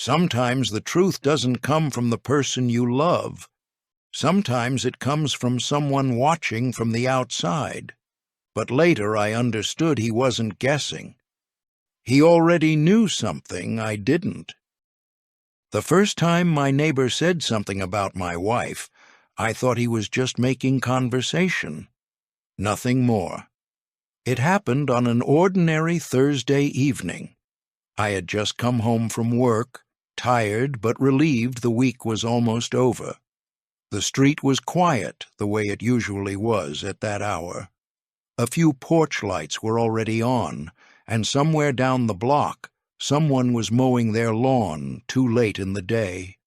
Sometimes the truth doesn't come from the person you love. Sometimes it comes from someone watching from the outside. But later I understood he wasn't guessing. He already knew something I didn't. The first time my neighbor said something about my wife, I thought he was just making conversation. Nothing more. It happened on an ordinary Thursday evening. I had just come home from work, tired but relieved the week was almost over. The street was quiet, the way it usually was at that hour. A few porch lights were already on, and somewhere down the block, someone was mowing their lawn too late in the day.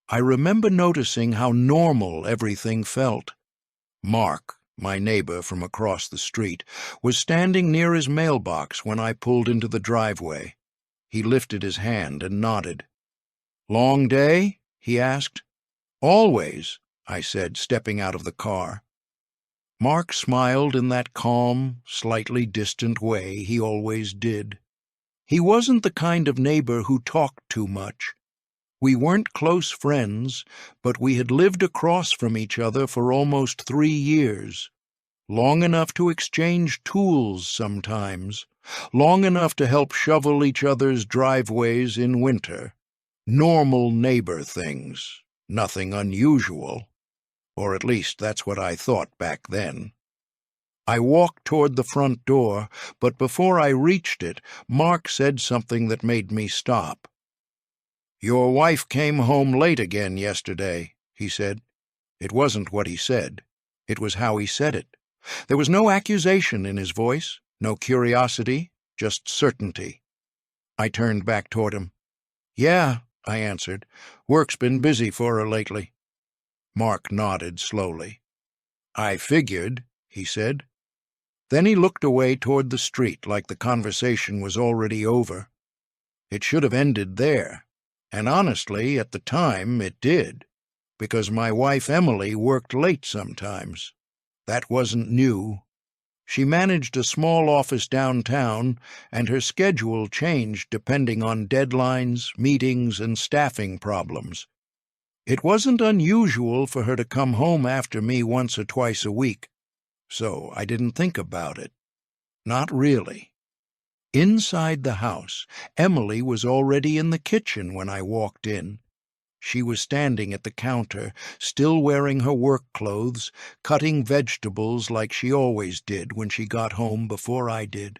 I remember noticing how normal everything felt. Mark, my neighbor from across the street, was standing near his mailbox when I pulled into the driveway. He lifted his hand and nodded. "Long day?" he asked. "Always," I said, stepping out of the car. Mark smiled in that calm, slightly distant way he always did. He wasn't the kind of neighbor who talked too much. We weren't close friends, but we had lived across from each other for almost 3 years. Long enough to exchange tools sometimes, long enough to help shovel each other's driveways in winter. Normal neighbor things, nothing unusual. Or at least that's what I thought back then. I walked toward the front door, but before I reached it, Mark said something that made me stop. "Your wife came home late again yesterday," he said. It wasn't what he said. It was how he said it. There was no accusation in his voice, no curiosity, just certainty. I turned back toward him. "Yeah," I answered. "Work's been busy for her lately." Mark nodded slowly. "I figured," he said. Then he looked away toward the street like the conversation was already over. It should have ended there, and honestly, at the time, it did, because my wife Emily worked late sometimes. That wasn't new. She managed a small office downtown, and her schedule changed depending on deadlines, meetings, and staffing problems. It wasn't unusual for her to come home after me once or twice a week, so I didn't think about it. Not really. Inside the house, Emily was already in the kitchen when I walked in. She was standing at the counter, still wearing her work clothes, cutting vegetables like she always did when she got home before I did.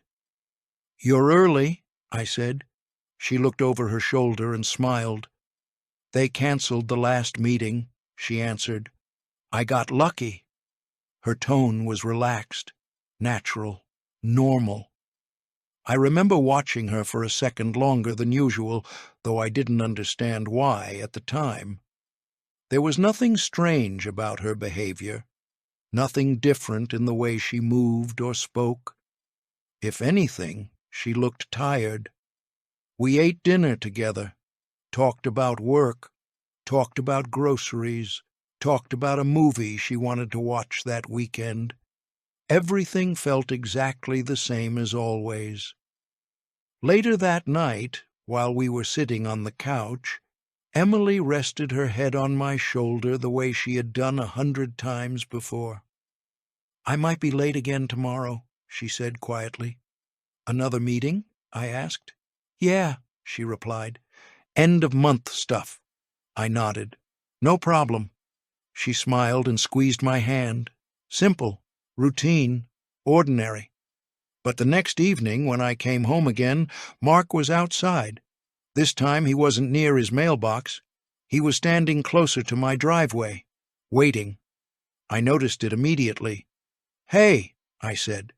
"You're early," I said. She looked over her shoulder and smiled. "They canceled the last meeting," she answered. "I got lucky." Her tone was relaxed, natural, normal. I remember watching her for a second longer than usual, though I didn't understand why at the time. There was nothing strange about her behavior, nothing different in the way she moved or spoke. If anything, she looked tired. We ate dinner together, talked about work, talked about groceries, talked about a movie she wanted to watch that weekend. Everything felt exactly the same as always. Later that night, while we were sitting on the couch, Emily rested her head on my shoulder the way she had done 100 times before. "I might be late again tomorrow," she said quietly. "Another meeting?" I asked. "Yeah," she replied. "End-of-month stuff." I nodded. "No problem." She smiled and squeezed my hand. Simple, routine, ordinary. But the next evening, when I came home again, Mark was outside. This time he wasn't near his mailbox. He was standing closer to my driveway, waiting. I noticed it immediately. "Hey," I said.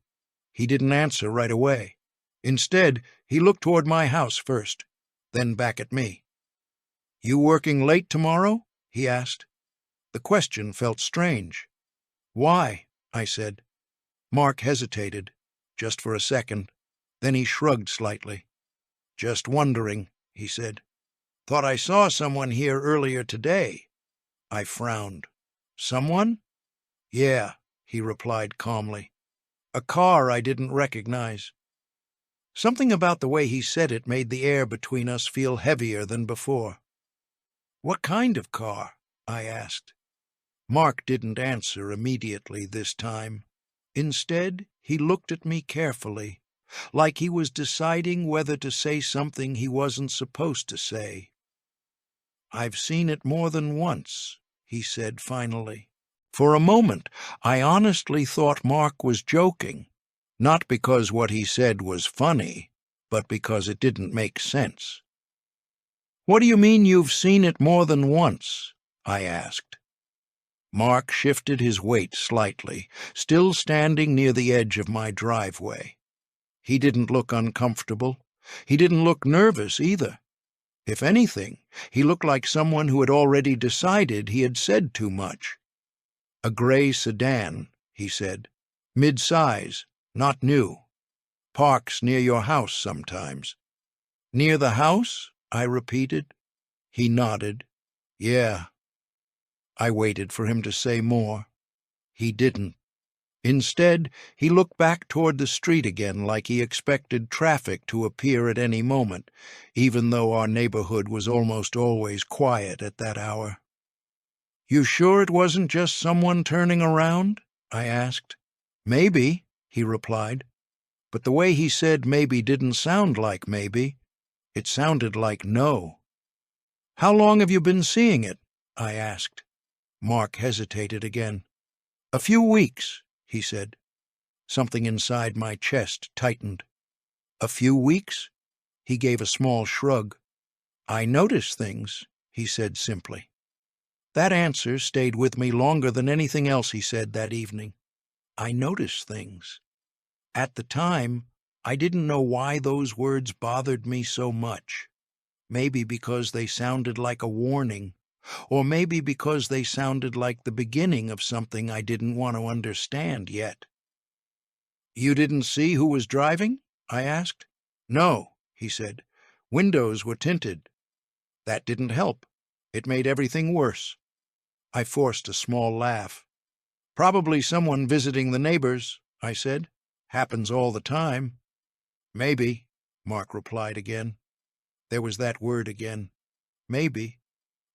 He didn't answer right away. Instead, he looked toward my house first, then back at me. "You working late tomorrow?" he asked. The question felt strange. "Why?" I said. Mark hesitated, just for a second. Then he shrugged slightly. "Just wondering," he said. "Thought I saw someone here earlier today." I frowned. "Someone?" "Yeah," he replied calmly. "A car I didn't recognize." Something about the way he said it made the air between us feel heavier than before. "What kind of car?" I asked. Mark didn't answer immediately this time. Instead, he looked at me carefully, like he was deciding whether to say something he wasn't supposed to say. "I've seen it more than once," he said finally. For a moment, I honestly thought Mark was joking, not because what he said was funny, but because it didn't make sense. "What do you mean you've seen it more than once?" I asked. Mark shifted his weight slightly, still standing near the edge of my driveway. He didn't look uncomfortable. He didn't look nervous either. If anything, he looked like someone who had already decided he had said too much. "A gray sedan," he said. "Mid-size, not new. Parks near your house sometimes." "Near the house?" I repeated. He nodded. "Yeah." I waited for him to say more. He didn't. Instead, he looked back toward the street again like he expected traffic to appear at any moment, even though our neighborhood was almost always quiet at that hour. "You sure it wasn't just someone turning around?" I asked. "Maybe," he replied. But the way he said maybe didn't sound like maybe. It sounded like no. "How long have you been seeing it?" I asked. Mark hesitated again. "A few weeks," he said. Something inside my chest tightened. "A few weeks?" He gave a small shrug. "I notice things," he said simply. That answer stayed with me longer than anything else he said that evening. I notice things. At the time, I didn't know why those words bothered me so much. Maybe because they sounded like a warning, or maybe because they sounded like the beginning of something I didn't want to understand yet. "You didn't see who was driving?" I asked. "No," he said. "Windows were tinted." That didn't help. It made everything worse. I forced a small laugh. "Probably someone visiting the neighbors," I said. "Happens all the time." "Maybe," Mark replied again. There was that word again. Maybe.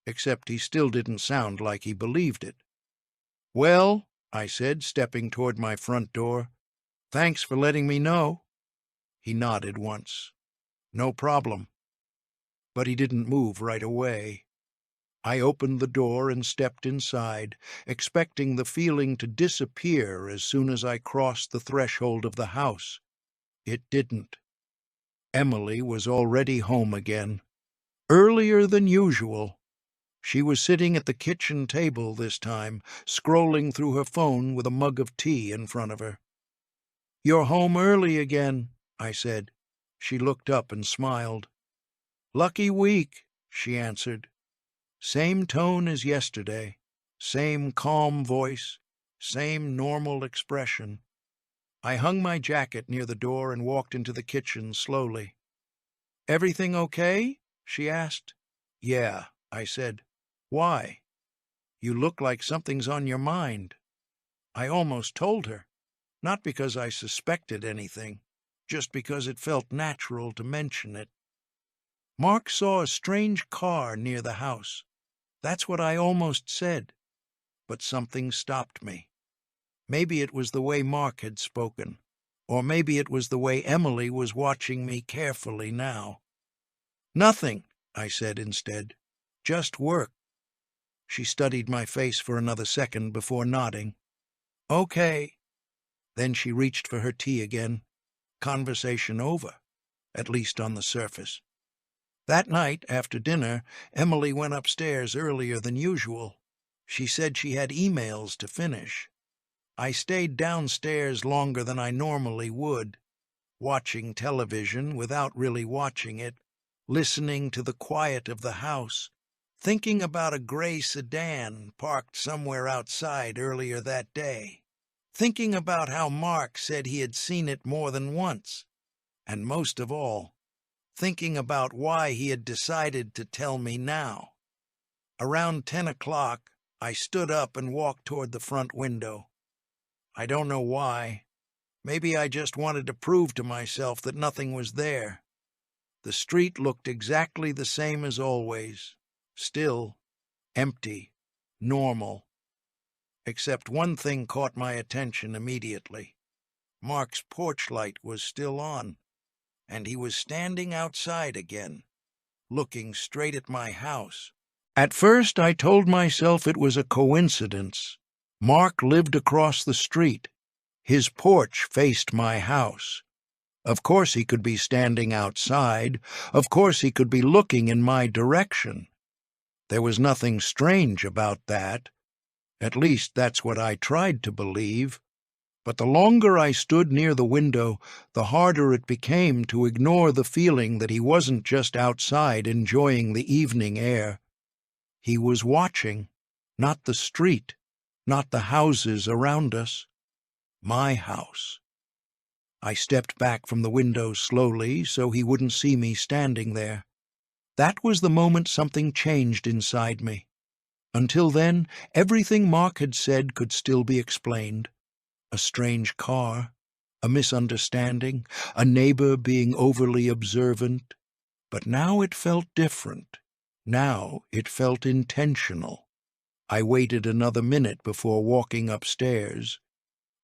Except he still didn't sound like he believed it. "Well," I said, stepping toward my front door, "thanks for letting me know." He nodded once. "No problem." But he didn't move right away. I opened the door and stepped inside, expecting the feeling to disappear as soon as I crossed the threshold of the house. It didn't. Emily was already home again. Earlier than usual. She was sitting at the kitchen table this time, scrolling through her phone with a mug of tea in front of her. "You're home early again," I said. She looked up and smiled. "Lucky week," she answered. Same tone as yesterday, same calm voice, same normal expression. I hung my jacket near the door and walked into the kitchen slowly. "Everything okay?" she asked. "Yeah," I said. "Why?" "You look like something's on your mind." I almost told her, not because I suspected anything, just because it felt natural to mention it. "Mark saw a strange car near the house." That's what I almost said. But something stopped me. Maybe it was the way Mark had spoken, or maybe it was the way Emily was watching me carefully now. "Nothing," I said instead. "Just work." She studied my face for another second before nodding. "Okay." Then she reached for her tea again. Conversation over, at least on the surface. That night, after dinner, Emily went upstairs earlier than usual. She said she had emails to finish. I stayed downstairs longer than I normally would, watching television without really watching it, listening to the quiet of the house, thinking about a gray sedan parked somewhere outside earlier that day, thinking about how Mark said he had seen it more than once, and most of all, thinking about why he had decided to tell me now. Around 10 o'clock, I stood up and walked toward the front window. I don't know why. Maybe I just wanted to prove to myself that nothing was there. The street looked exactly the same as always. Still, empty, normal. Except one thing caught my attention immediately. Mark's porch light was still on, and he was standing outside again, looking straight at my house. At first, I told myself it was a coincidence. Mark lived across the street. His porch faced my house. Of course he could be standing outside. Of course he could be looking in my direction. There was nothing strange about that. At least that's what I tried to believe. But the longer I stood near the window, the harder it became to ignore the feeling that he wasn't just outside enjoying the evening air. He was watching, not the street, not the houses around us. My house. I stepped back from the window slowly so he wouldn't see me standing there. That was the moment something changed inside me. Until then, everything Mark had said could still be explained. A strange car, a misunderstanding, a neighbor being overly observant. But now it felt different. Now it felt intentional. I waited another minute before walking upstairs.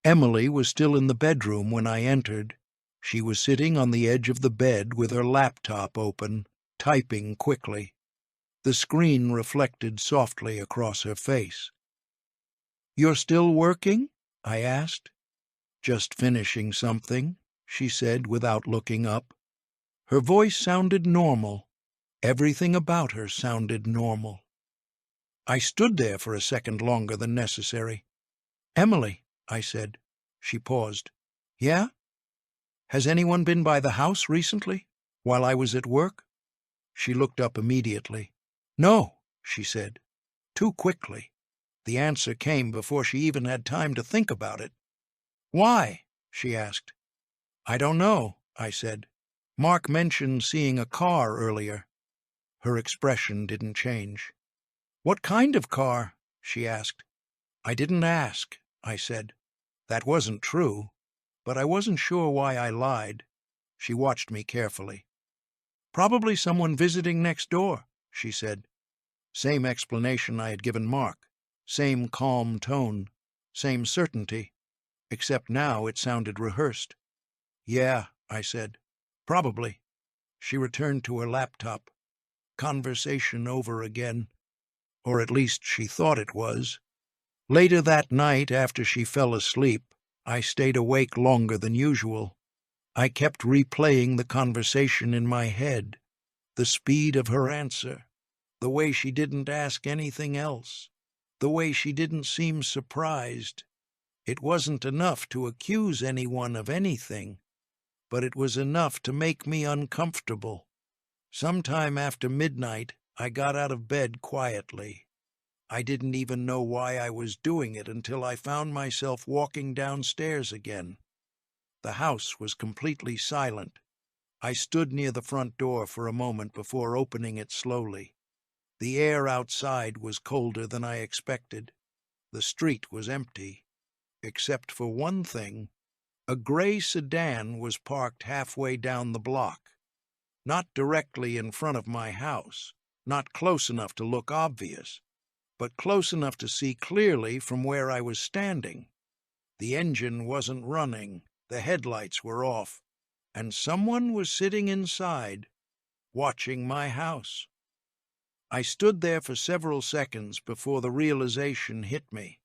Emily was still in the bedroom when I entered. She was sitting on the edge of the bed with her laptop open, typing quickly. The screen reflected softly across her face. "You're still working?" I asked. "Just finishing something," she said without looking up. Her voice sounded normal. Everything about her sounded normal. I stood there for a second longer than necessary. "Emily," I said. She paused. "Yeah? Has anyone been by the house recently, while I was at work?" She looked up immediately. "No," she said, too quickly. The answer came before she even had time to think about it. "Why?" she asked. "I don't know," I said. "Mark mentioned seeing a car earlier." Her expression didn't change. "What kind of car?" she asked. "I didn't ask," I said. That wasn't true, but I wasn't sure why I lied. She watched me carefully. "Probably someone visiting next door," she said. Same explanation I had given Mark. Same calm tone. Same certainty. Except now it sounded rehearsed. "Yeah," I said. "Probably." She returned to her laptop. Conversation over again. Or at least she thought it was. Later that night, after she fell asleep, I stayed awake longer than usual. I kept replaying the conversation in my head, the speed of her answer, the way she didn't ask anything else, the way she didn't seem surprised. It wasn't enough to accuse anyone of anything, but it was enough to make me uncomfortable. Sometime after midnight, I got out of bed quietly. I didn't even know why I was doing it until I found myself walking downstairs again. The house was completely silent. I stood near the front door for a moment before opening it slowly. The air outside was colder than I expected. The street was empty, except for one thing. A gray sedan was parked halfway down the block. Not directly in front of my house, not close enough to look obvious, but close enough to see clearly from where I was standing. The engine wasn't running, the headlights were off, and someone was sitting inside, watching my house. I stood there for several seconds before the realization hit me.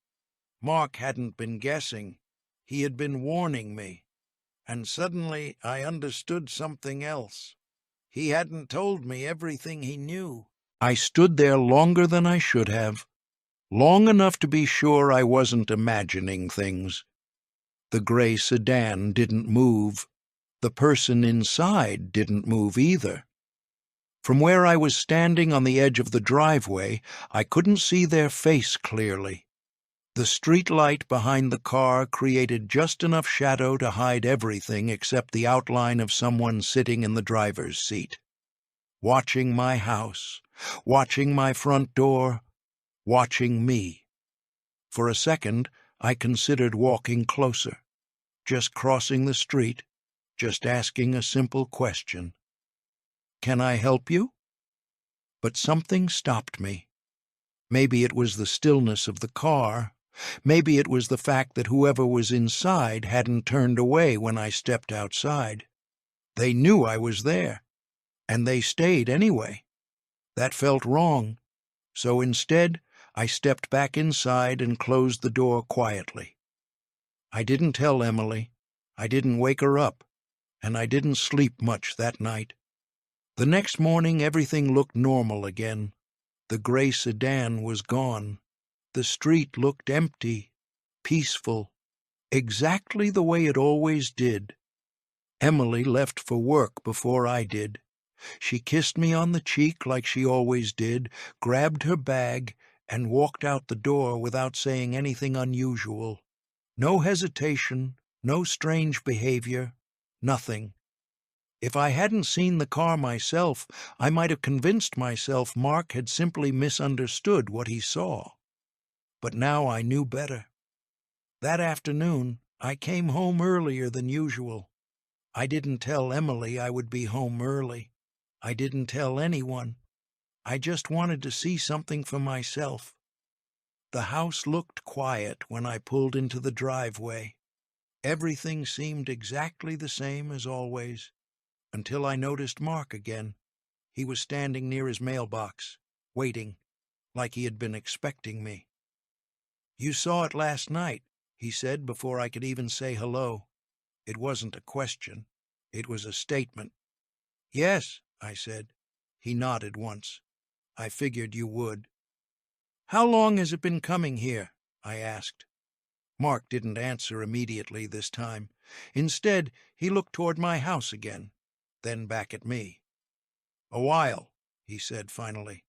Mark hadn't been guessing, he had been warning me, and suddenly I understood something else. He hadn't told me everything he knew. I stood there longer than I should have, long enough to be sure I wasn't imagining things. The gray sedan didn't move. The person inside didn't move either. From where I was standing on the edge of the driveway, I couldn't see their face clearly. The street light behind the car created just enough shadow to hide everything except the outline of someone sitting in the driver's seat. Watching my house, watching my front door, watching me. For a second, I considered walking closer. just crossing the street, just asking a simple question. Can I help you? But something stopped me. Maybe it was the stillness of the car. Maybe it was the fact that whoever was inside hadn't turned away when I stepped outside. They knew I was there, and they stayed anyway. That felt wrong, so instead I stepped back inside and closed the door quietly. I didn't tell Emily, I didn't wake her up, and I didn't sleep much that night. The next morning everything looked normal again. The gray sedan was gone. The street looked empty, peaceful, exactly the way it always did. Emily left for work before I did. She kissed me on the cheek like she always did, grabbed her bag, and walked out the door without saying anything unusual. No hesitation, no strange behavior, nothing. If I hadn't seen the car myself, I might have convinced myself Mark had simply misunderstood what he saw. But now I knew better. That afternoon, I came home earlier than usual. I didn't tell Emily I would be home early. I didn't tell anyone. I just wanted to see something for myself. The house looked quiet when I pulled into the driveway. Everything seemed exactly the same as always, until I noticed Mark again. He was standing near his mailbox, waiting, like he had been expecting me. "You saw it last night," he said before I could even say hello. It wasn't a question. It was a statement. "Yes," I said. He nodded once. "I figured you would." "How long has it been coming here?" I asked. Mark didn't answer immediately this time. Instead, he looked toward my house again, then back at me. "A while," he said finally.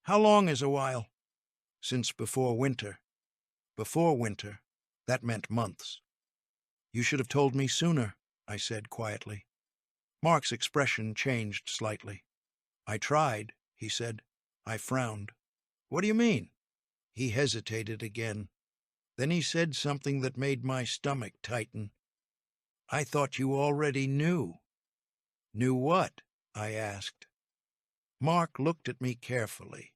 "How long is a while?" "Since before winter." Before winter, that meant months. "You should have told me sooner," I said quietly. Mark's expression changed slightly. "I tried," he said. I frowned. "What do you mean?" He hesitated again. Then he said something that made my stomach tighten. "I thought you already knew." "Knew what?" I asked. Mark looked at me carefully,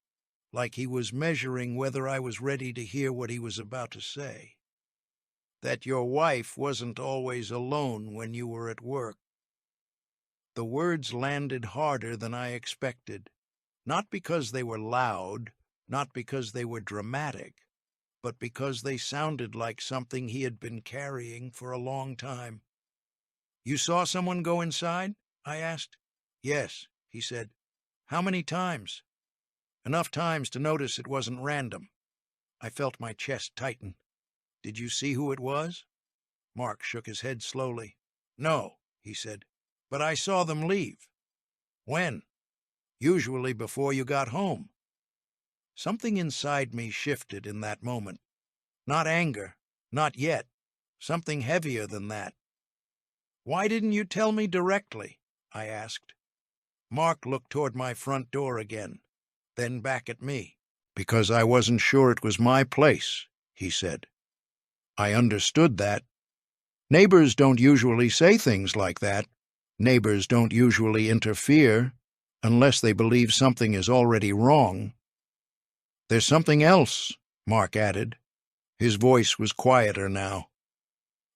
like he was measuring whether I was ready to hear what he was about to say. "That your wife wasn't always alone when you were at work." The words landed harder than I expected, not because they were loud, not because they were dramatic, but because they sounded like something he had been carrying for a long time. "You saw someone go inside?" I asked. "Yes," he said. "How many times?" "Enough times to notice it wasn't random." I felt my chest tighten. "Did you see who it was?" Mark shook his head slowly. "No," he said, "but I saw them leave." "When?" "Usually before you got home." Something inside me shifted in that moment. Not anger, not yet. Something heavier than that. "Why didn't you tell me directly?" I asked. Mark looked toward my front door again, then back at me. "Because I wasn't sure it was my place," he said. I understood that. Neighbors don't usually say things like that. Neighbors don't usually interfere, unless they believe something is already wrong. "There's something else," Mark added. His voice was quieter now.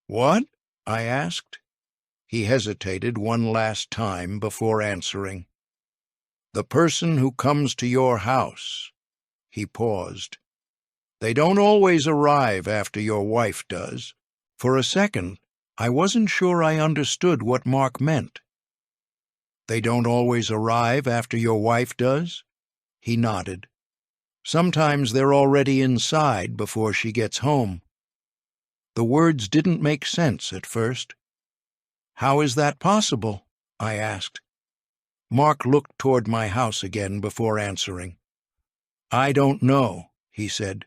"What?" I asked. He hesitated one last time before answering. "The person who comes to your house." He paused. "They don't always arrive after your wife does." For a second, I wasn't sure I understood what Mark meant. "They don't always arrive after your wife does?" He nodded. "Sometimes they're already inside before she gets home." The words didn't make sense at first. "How is that possible?" I asked. Mark looked toward my house again before answering. "I don't know," he said,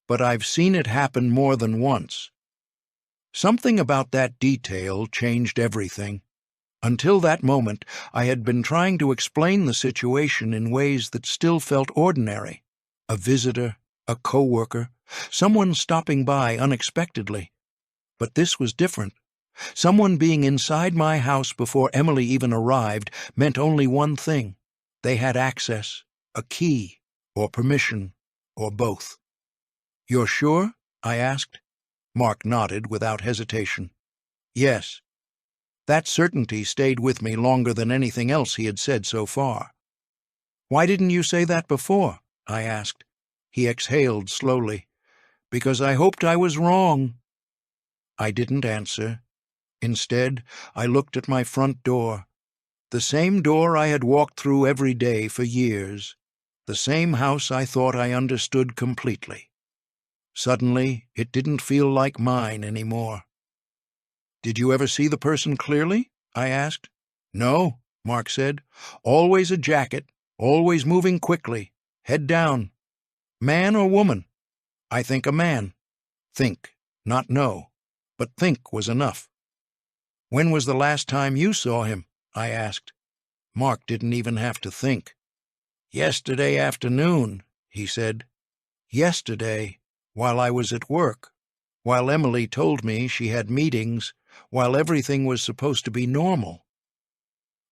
"but I've seen it happen more than once." Something about that detail changed everything. Until that moment, I had been trying to explain the situation in ways that still felt ordinary. A visitor, a coworker, someone stopping by unexpectedly. But this was different. Someone being inside my house before Emily even arrived meant only one thing. They had access, a key, or permission, or both. "You're sure?" I asked. Mark nodded without hesitation. "Yes." That certainty stayed with me longer than anything else he had said so far. "Why didn't you say that before?" I asked. He exhaled slowly. "Because I hoped I was wrong." I didn't answer. Instead, I looked at my front door. The same door I had walked through every day for years. The same house I thought I understood completely. Suddenly, it didn't feel like mine anymore. "Did you ever see the person clearly?" I asked. "No," Mark said. "Always a jacket, always moving quickly, head down. Man or woman?" "I think a man." Think, not know. But think was enough. "When was the last time you saw him?" I asked. Mark didn't even have to think. "Yesterday afternoon," he said. "Yesterday, while I was at work, while Emily told me she had meetings, while everything was supposed to be normal."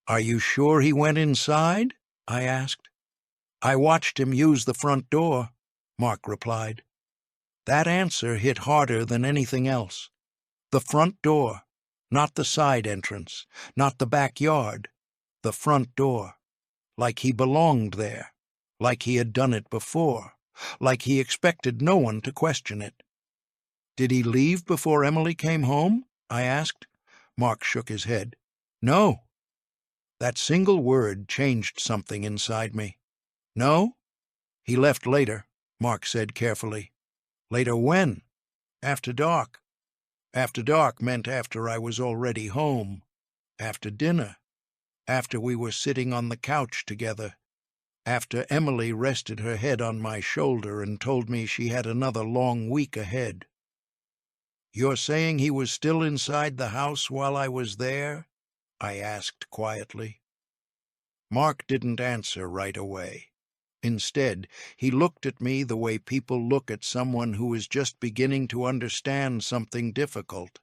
"Are you sure he went inside?" I asked. "I watched him use the front door," Mark replied. That answer hit harder than anything else. The front door, not the side entrance, not the backyard, the front door. Like he belonged there, like he had done it before, like he expected no one to question it. "Did he leave before Emily came home?" I asked. Mark shook his head. "No." That single word changed something inside me. "No? He left later," Mark said carefully. "Later when?" "After dark." After dark meant after I was already home. After dinner. After we were sitting on the couch together. After Emily rested her head on my shoulder and told me she had another long week ahead. "You're saying he was still inside the house while I was there?" I asked quietly. Mark didn't answer right away. Instead, he looked at me the way people look at someone who is just beginning to understand something difficult.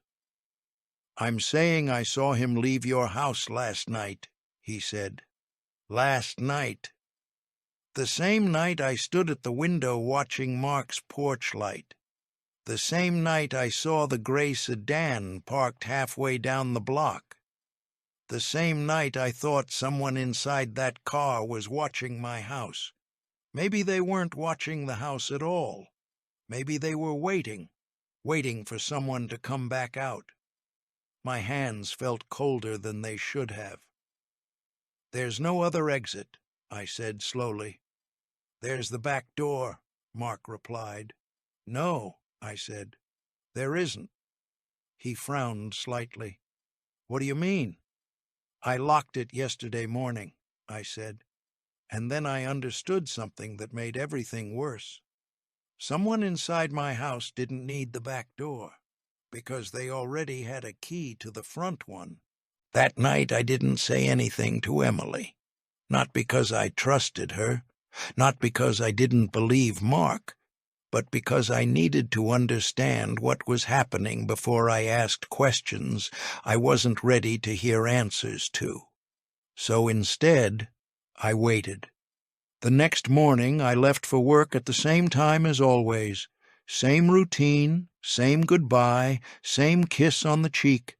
"I'm saying I saw him leave your house last night," he said. "Last night. The same night I stood at the window watching Mark's porch light. The same night I saw the gray sedan parked halfway down the block. The same night I thought someone inside that car was watching my house. Maybe they weren't watching the house at all. Maybe they were waiting for someone to come back out." My hands felt colder than they should have. "There's no other exit," I said slowly. "There's the back door," Mark replied. "No," I said, "there isn't." He frowned slightly. "What do you mean?" "I locked it yesterday morning," I said. And then I understood something that made everything worse. Someone inside my house didn't need the back door, because they already had a key to the front one. That night I didn't say anything to Emily. Not because I trusted her, not because I didn't believe Mark, but because I needed to understand what was happening before I asked questions I wasn't ready to hear answers to. So instead, I waited. The next morning I left for work at the same time as always. Same routine, same goodbye, same kiss on the cheek.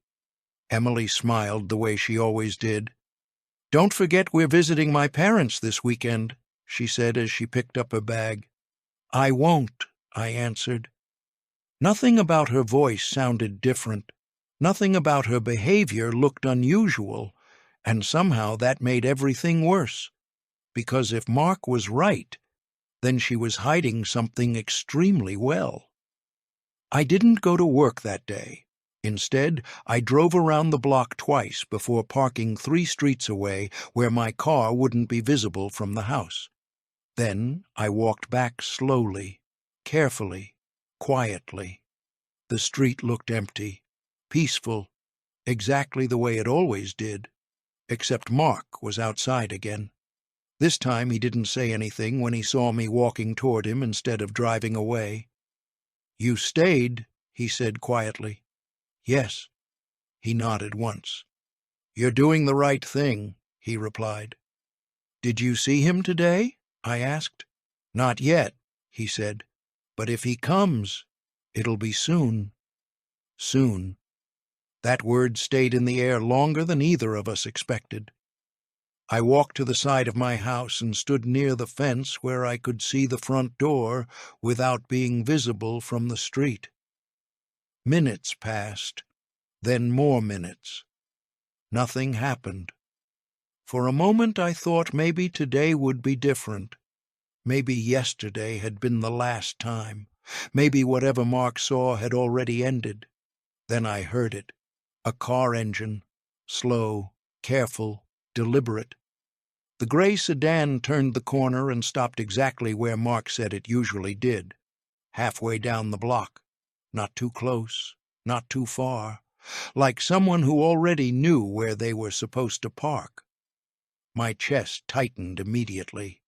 Emily smiled the way she always did. "Don't forget we're visiting my parents this weekend," she said as she picked up her bag. "I won't," I answered. Nothing about her voice sounded different. Nothing about her behavior looked unusual, and somehow that made everything worse. Because if Mark was right, then she was hiding something extremely well. I didn't go to work that day. Instead, I drove around the block twice before parking 3 streets away where my car wouldn't be visible from the house. Then I walked back slowly, carefully, quietly. The street looked empty, peaceful, exactly the way it always did, except Mark was outside again. This time he didn't say anything when he saw me walking toward him instead of driving away. "You stayed," he said quietly. "Yes." He nodded once. "You're doing the right thing," he replied. "Did you see him today?" I asked. "Not yet," he said. "But if he comes, it'll be soon." Soon. That word stayed in the air longer than either of us expected. I walked to the side of my house and stood near the fence where I could see the front door without being visible from the street. Minutes passed, then more minutes. Nothing happened. For a moment I thought maybe today would be different. Maybe yesterday had been the last time. Maybe whatever Mark saw had already ended. Then I heard it. A car engine. Slow, careful, deliberate. The gray sedan turned the corner and stopped exactly where Mark said it usually did. Halfway down the block. Not too close, not too far. Like someone who already knew where they were supposed to park. My chest tightened immediately.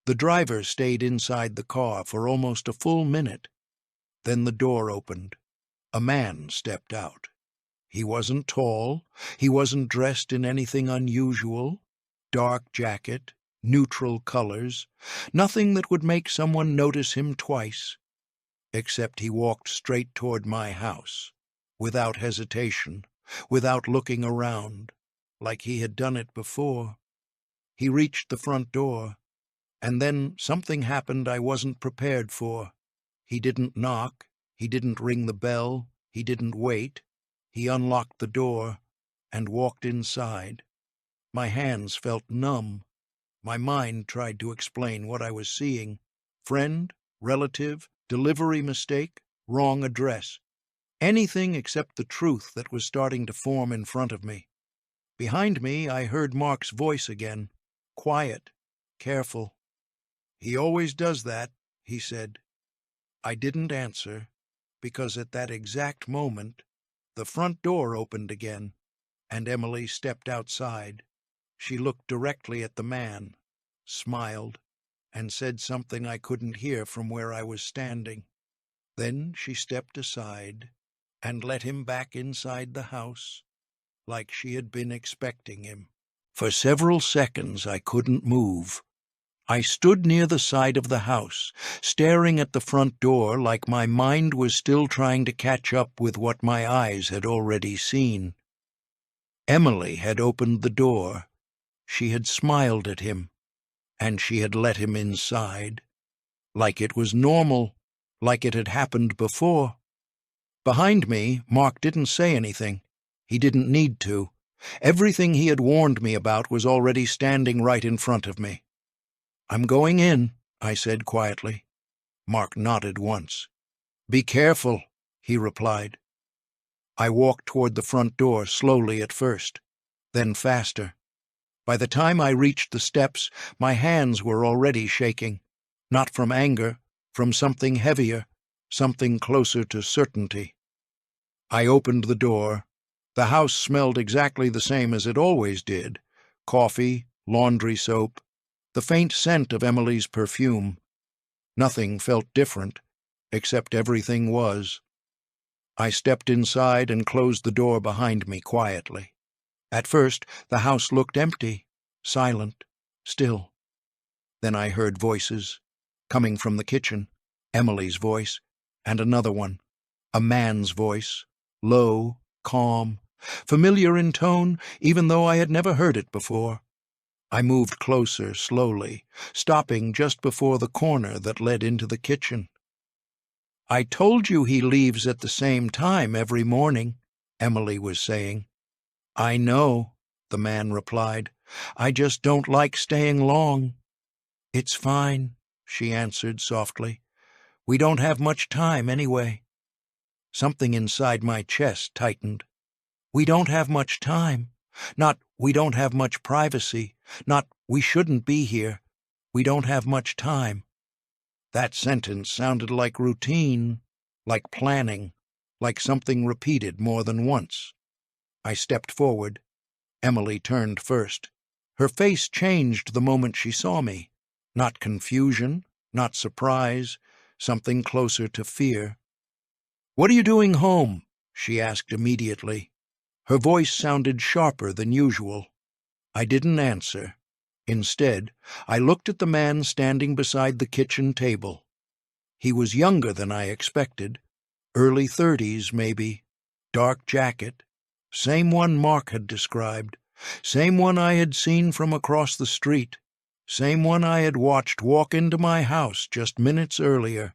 The driver stayed inside the car for almost a full minute. Then the door opened. A man stepped out. He wasn't tall. He wasn't dressed in anything unusual. Dark jacket, neutral colors, nothing that would make someone notice him twice. Except he walked straight toward my house, without hesitation, without looking around, like he had done it before. He reached the front door, and then something happened I wasn't prepared for. He didn't knock, he didn't ring the bell, he didn't wait. He unlocked the door and walked inside. My hands felt numb. My mind tried to explain what I was seeing. Friend, relative, delivery mistake, wrong address. Anything except the truth that was starting to form in front of me. Behind me, I heard Mark's voice again. Quiet, careful. "He always does that," he said. I didn't answer, because at that exact moment, the front door opened again, and Emily stepped outside. She looked directly at the man, smiled, and said something I couldn't hear from where I was standing. Then she stepped aside and let him back inside the house, like she had been expecting him. For several seconds I couldn't move. I stood near the side of the house, staring at the front door like my mind was still trying to catch up with what my eyes had already seen. Emily had opened the door. She had smiled at him, and she had let him inside, like it was normal, like it had happened before. Behind me, Mark didn't say anything. He didn't need to. Everything he had warned me about was already standing right in front of me. "I'm going in," I said quietly. Mark nodded once. "Be careful," he replied. I walked toward the front door slowly at first, then faster. By the time I reached the steps, my hands were already shaking. Not from anger, from something heavier, something closer to certainty. I opened the door. The house smelled exactly the same as it always did. Coffee, laundry soap, the faint scent of Emily's perfume. Nothing felt different, except everything was. I stepped inside and closed the door behind me quietly. At first, the house looked empty, silent, still. Then I heard voices, coming from the kitchen, Emily's voice, and another one, a man's voice, low, calm, familiar in tone, even though I had never heard it before. I moved closer slowly, stopping just before the corner that led into the kitchen. "I told you he leaves at the same time every morning," Emily was saying. "I know," the man replied. "I just don't like staying long." "It's fine," she answered softly. "We don't have much time anyway." Something inside my chest tightened. "We don't have much time. Not we don't have much privacy. Not we shouldn't be here. We don't have much time." That sentence sounded like routine, like planning, like something repeated more than once. I stepped forward. Emily turned first. Her face changed the moment she saw me. Not confusion, not surprise, something closer to fear. "What are you doing home?" she asked immediately. Her voice sounded sharper than usual. I didn't answer. Instead, I looked at the man standing beside the kitchen table. He was younger than I expected, early 30s maybe, dark jacket, same one Mark had described, same one I had seen from across the street, same one I had watched walk into my house just minutes earlier.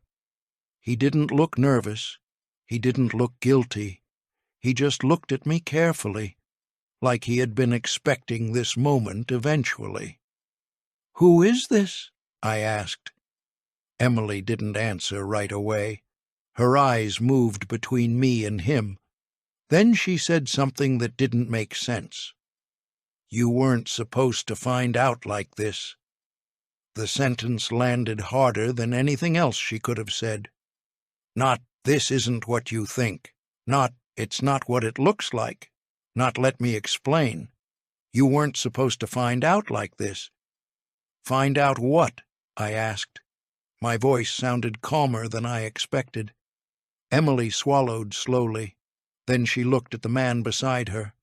He didn't look nervous. He didn't look guilty. He just looked at me carefully, like he had been expecting this moment eventually. "Who is this?" I asked. Emily didn't answer right away. Her eyes moved between me and him. Then she said something that didn't make sense. "You weren't supposed to find out like this." The sentence landed harder than anything else she could have said. Not, "This isn't what you think." Not, "It's not what it looks like." Not, "Let me explain." You weren't supposed to find out like this. "Find out what?" I asked. My voice sounded calmer than I expected. Emily swallowed slowly. Then she looked at the man beside her,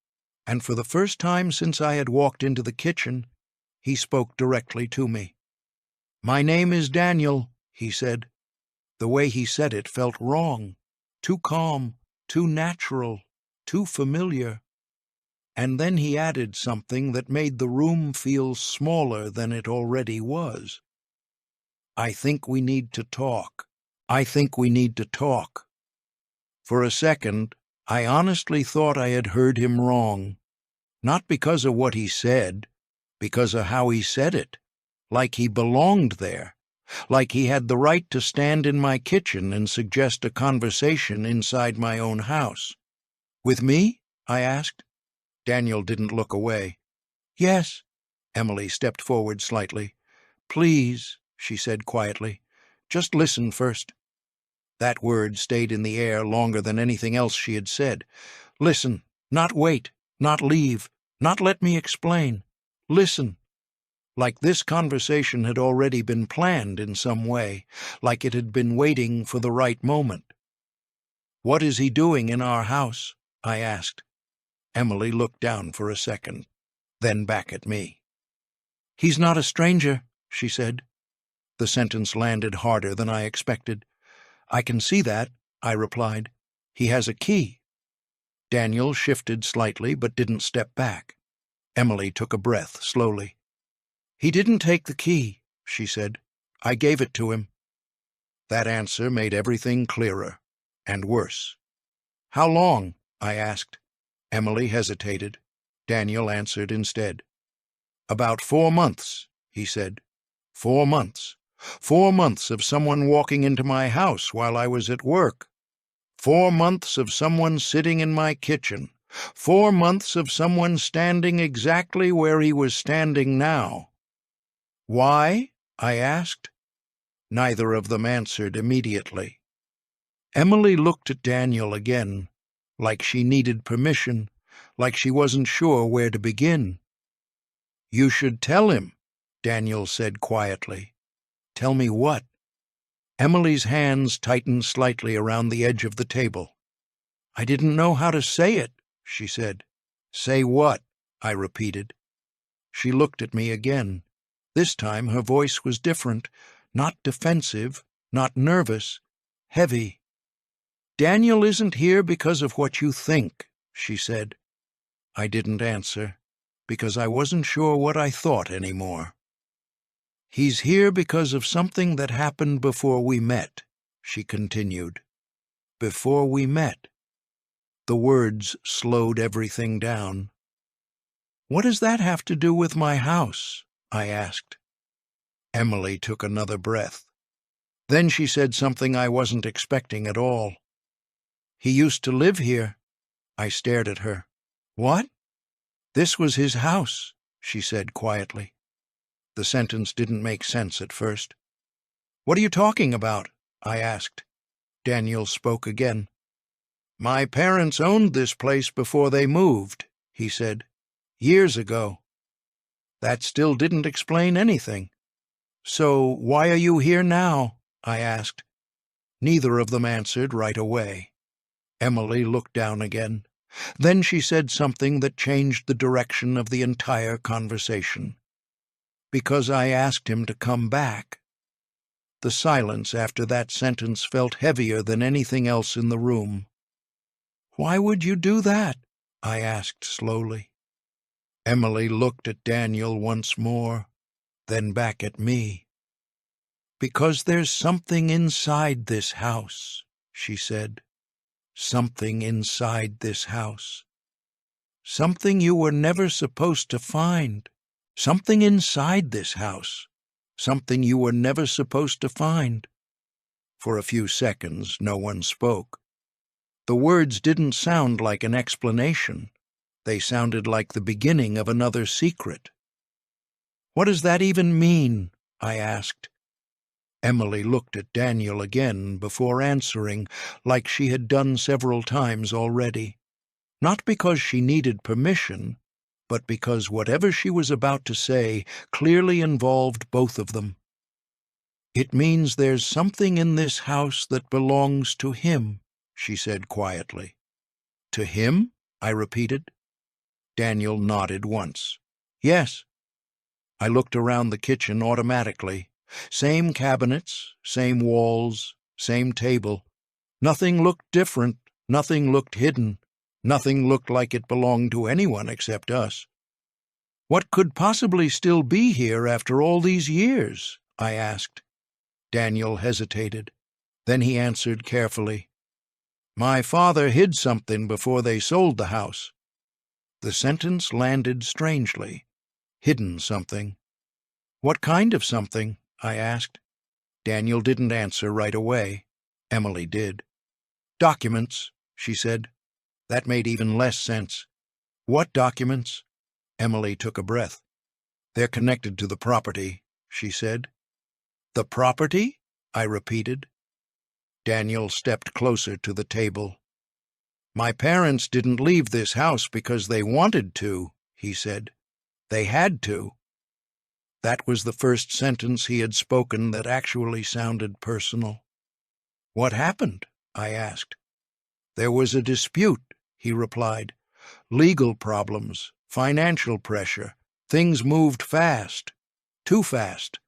and for the first time since I had walked into the kitchen, he spoke directly to me. "My name is Daniel," he said. The way he said it felt wrong, too calm, too natural, too familiar. And then he added something that made the room feel smaller than it already was. "I think we need to talk. I think we need to talk." For a second, I honestly thought I had heard him wrong. Not because of what he said, because of how he said it. Like he belonged there. Like he had the right to stand in my kitchen and suggest a conversation inside my own house. "With me?" I asked. Daniel didn't look away. "Yes." Emily stepped forward slightly. "Please," she said quietly. "Just listen first." That word stayed in the air longer than anything else she had said. Listen, not wait, not leave, not let me explain. Listen. Like this conversation had already been planned in some way, like it had been waiting for the right moment. "What is he doing in our house?" I asked. Emily looked down for a second, then back at me. "He's not a stranger," she said. The sentence landed harder than I expected. "I can see that," I replied. "He has a key." Daniel shifted slightly but didn't step back. Emily took a breath slowly. "He didn't take the key," she said. "I gave it to him." That answer made everything clearer, and worse. "How long?" I asked. Emily hesitated. Daniel answered instead. "About 4 months," he said. 4 months. 4 months of someone walking into my house while I was at work. 4 months of someone sitting in my kitchen. 4 months of someone standing exactly where he was standing now. "Why?" I asked. Neither of them answered immediately. Emily looked at Daniel again, like she needed permission, like she wasn't sure where to begin. "You should tell him," Daniel said quietly. "Tell me what?" Emily's hands tightened slightly around the edge of the table. "I didn't know how to say it," she said. "Say what?" I repeated. She looked at me again. This time her voice was different, not defensive, not nervous, heavy. "Daniel isn't here because of what you think," she said. I didn't answer, because I wasn't sure what I thought anymore. "He's here because of something that happened before we met," she continued. "Before we met." The words slowed everything down. "What does that have to do with my house?" I asked. Emily took another breath. Then she said something I wasn't expecting at all. "He used to live here." I stared at her. "What?" "This was his house," she said quietly. The sentence didn't make sense at first. "What are you talking about?" I asked. Daniel spoke again. "My parents owned this place before they moved," he said. "Years ago." That still didn't explain anything. "So why are you here now?" I asked. Neither of them answered right away. Emily looked down again. Then she said something that changed the direction of the entire conversation. Because I asked him to come back. The silence after that sentence felt heavier than anything else in the room. "Why would you do that?" I asked slowly. Emily looked at Daniel once more, then back at me. "Because there's something inside this house," she said. "Something inside this house. Something you were never supposed to find. Something inside this house. Something you were never supposed to find." For a few seconds, no one spoke. The words didn't sound like an explanation. They sounded like the beginning of another secret. "What does that even mean?" I asked. Emily looked at Daniel again before answering, like she had done several times already. Not because she needed permission, but because whatever she was about to say clearly involved both of them. "It means there's something in this house that belongs to him," she said quietly. "To him?" I repeated. Daniel nodded once. "Yes." I looked around the kitchen automatically. Same cabinets, same walls, same table. Nothing looked different, nothing looked hidden, nothing looked like it belonged to anyone except us. "What could possibly still be here after all these years?" I asked. Daniel hesitated. Then he answered carefully. "My father hid something before they sold the house." The sentence landed strangely. Hidden something. "What kind of something?" I asked. Daniel didn't answer right away. Emily did. "Documents," she said. That made even less sense. "What documents?" Emily took a breath. "They're connected to the property," she said. "The property?" I repeated. Daniel stepped closer to the table. "My parents didn't leave this house because they wanted to," he said. "They had to." That was the first sentence he had spoken that actually sounded personal. "What happened?" I asked. "There was a dispute," he replied. "Legal problems, financial pressure. Things moved fast. Too fast."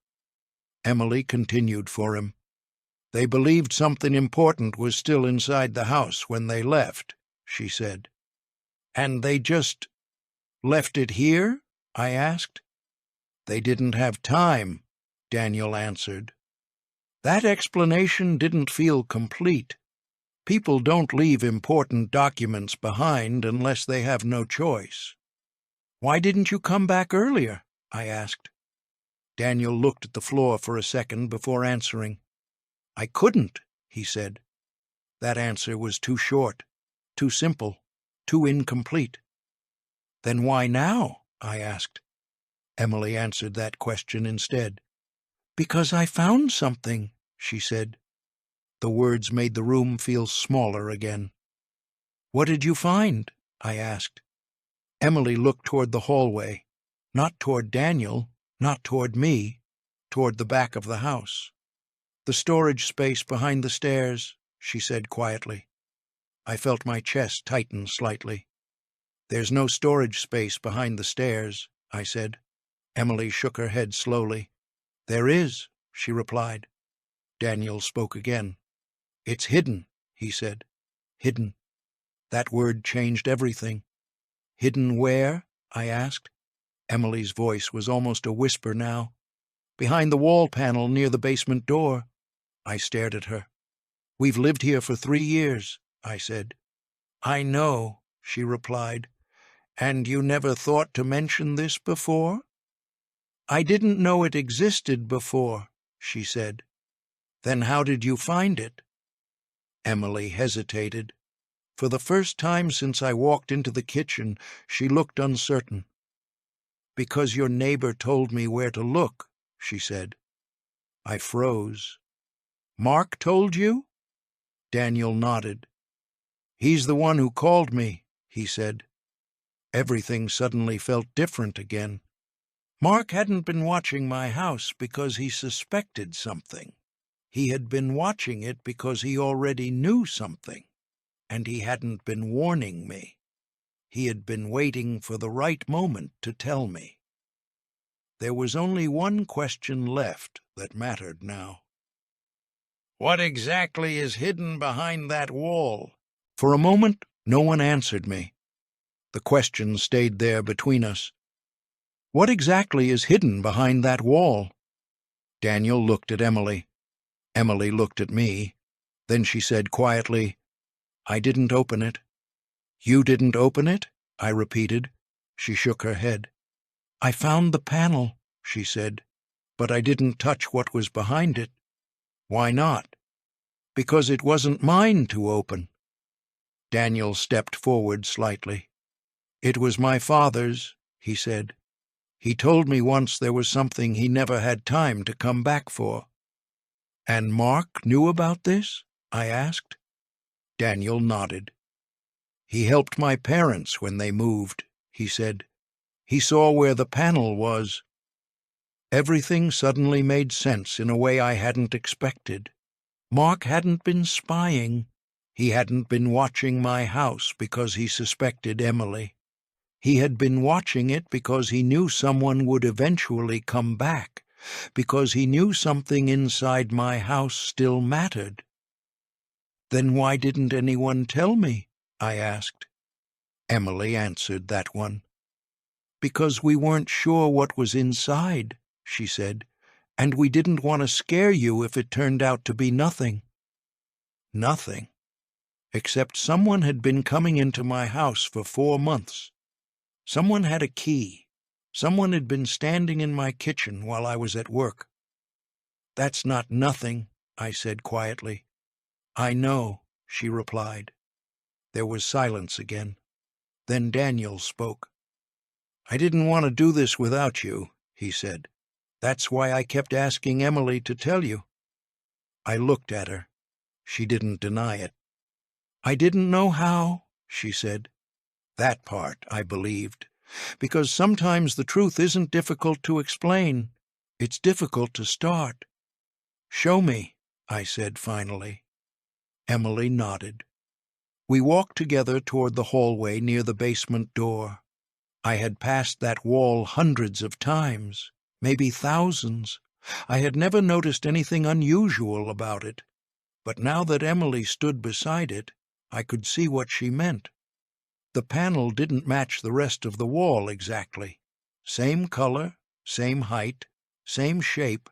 Emily continued for him. "They believed something important was still inside the house when they left," she said. "And they just left it here?" I asked. "They didn't have time," Daniel answered. That explanation didn't feel complete. People don't leave important documents behind unless they have no choice. "Why didn't you come back earlier?" I asked. Daniel looked at the floor for a second before answering. "I couldn't," he said. That answer was too short, too simple, too incomplete. "Then why now?" I asked. Emily answered that question instead. "Because I found something," she said. The words made the room feel smaller again. "What did you find?" I asked. Emily looked toward the hallway, not toward Daniel, not toward me, toward the back of the house. "The storage space behind the stairs," she said quietly. I felt my chest tighten slightly. "There's no storage space behind the stairs," I said. Emily shook her head slowly. "There is," she replied. Daniel spoke again. "It's hidden," he said. "Hidden." That word changed everything. "Hidden where?" I asked. Emily's voice was almost a whisper now. "Behind the wall panel near the basement door." I stared at her. "We've lived here for 3 years," I said. "I know," she replied. "And you never thought to mention this before?" "I didn't know it existed before," she said. "Then how did you find it?" Emily hesitated. For the first time since I walked into the kitchen, she looked uncertain. "Because your neighbor told me where to look," she said. I froze. "Mark told you?" Daniel nodded. "He's the one who called me," he said. Everything suddenly felt different again. Mark hadn't been watching my house because he suspected something. He had been watching it because he already knew something, and he hadn't been warning me. He had been waiting for the right moment to tell me. There was only one question left that mattered now. "What exactly is hidden behind that wall?" For a moment, no one answered me. The question stayed there between us. "What exactly is hidden behind that wall?" Daniel looked at Emily. Emily looked at me. Then she said quietly, "I didn't open it." "You didn't open it?" I repeated. She shook her head. "I found the panel," she said, "but I didn't touch what was behind it." "Why not?" "Because it wasn't mine to open." Daniel stepped forward slightly. "It was my father's," he said. "He told me once there was something he never had time to come back for." "And Mark knew about this?" I asked. Daniel nodded. "He helped my parents when they moved," he said. "He saw where the panel was." Everything suddenly made sense in a way I hadn't expected. Mark hadn't been spying. He hadn't been watching my house because he suspected Emily. He had been watching it because he knew someone would eventually come back, because he knew something inside my house still mattered. "Then why didn't anyone tell me?" I asked. Emily answered that one. "Because we weren't sure what was inside," she said, "and we didn't want to scare you if it turned out to be nothing." Nothing. Except someone had been coming into my house for 4 months. Someone had a key. Someone had been standing in my kitchen while I was at work. "That's not nothing," I said quietly. "I know," she replied. There was silence again. Then Daniel spoke. "I didn't want to do this without you," he said. "That's why I kept asking Emily to tell you." I looked at her. She didn't deny it. "I didn't know how," she said. That part I believed, because sometimes the truth isn't difficult to explain. It's difficult to start. "Show me," I said finally. Emily nodded. We walked together toward the hallway near the basement door. I had passed that wall hundreds of times, maybe thousands. I had never noticed anything unusual about it. But now that Emily stood beside it, I could see what she meant. The panel didn't match the rest of the wall exactly. Same color, same height, same shape,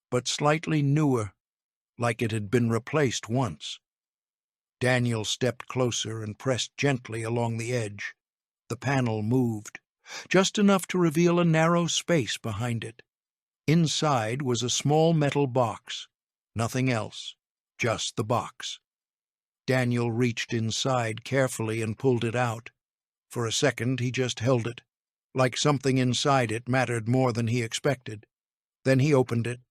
but slightly newer, like it had been replaced once. Daniel stepped closer and pressed gently along the edge. The panel moved, just enough to reveal a narrow space behind it. Inside was a small metal box. Nothing else, just the box. Daniel reached inside carefully and pulled it out. For a second he just held it, like something inside it mattered more than he expected. Then he opened it.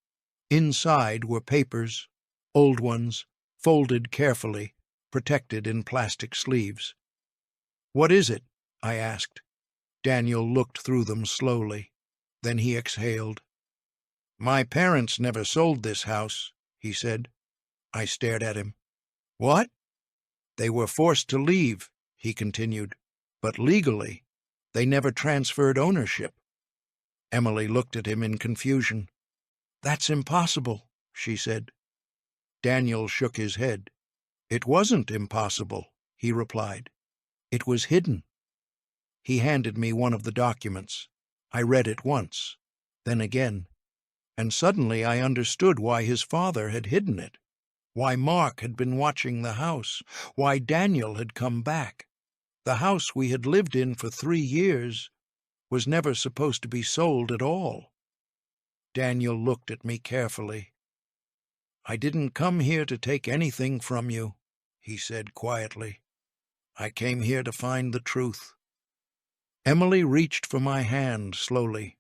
Inside were papers, old ones, folded carefully, protected in plastic sleeves. "What is it?" I asked. Daniel looked through them slowly. Then he exhaled. "My parents never sold this house," he said. I stared at him. "What?" "They were forced to leave," he continued. "But legally, they never transferred ownership." Emily looked at him in confusion. "That's impossible," she said. Daniel shook his head. "It wasn't impossible," he replied. "It was hidden." He handed me one of the documents. I read it once, then again, and suddenly I understood why his father had hidden it, why Mark had been watching the house, why Daniel had come back. The house we had lived in for 3 years was never supposed to be sold at all. Daniel looked at me carefully. "I didn't come here to take anything from you," he said quietly. "I came here to find the truth." Emily reached for my hand slowly.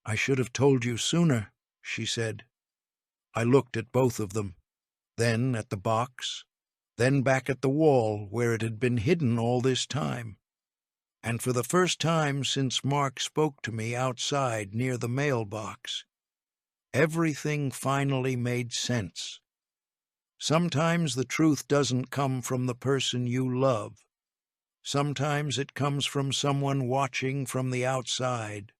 "I should have told you sooner," she said. I looked at both of them, then at the box, then back at the wall where it had been hidden all this time. And for the first time since Mark spoke to me outside near the mailbox, everything finally made sense. Sometimes the truth doesn't come from the person you love. Sometimes it comes from someone watching from the outside.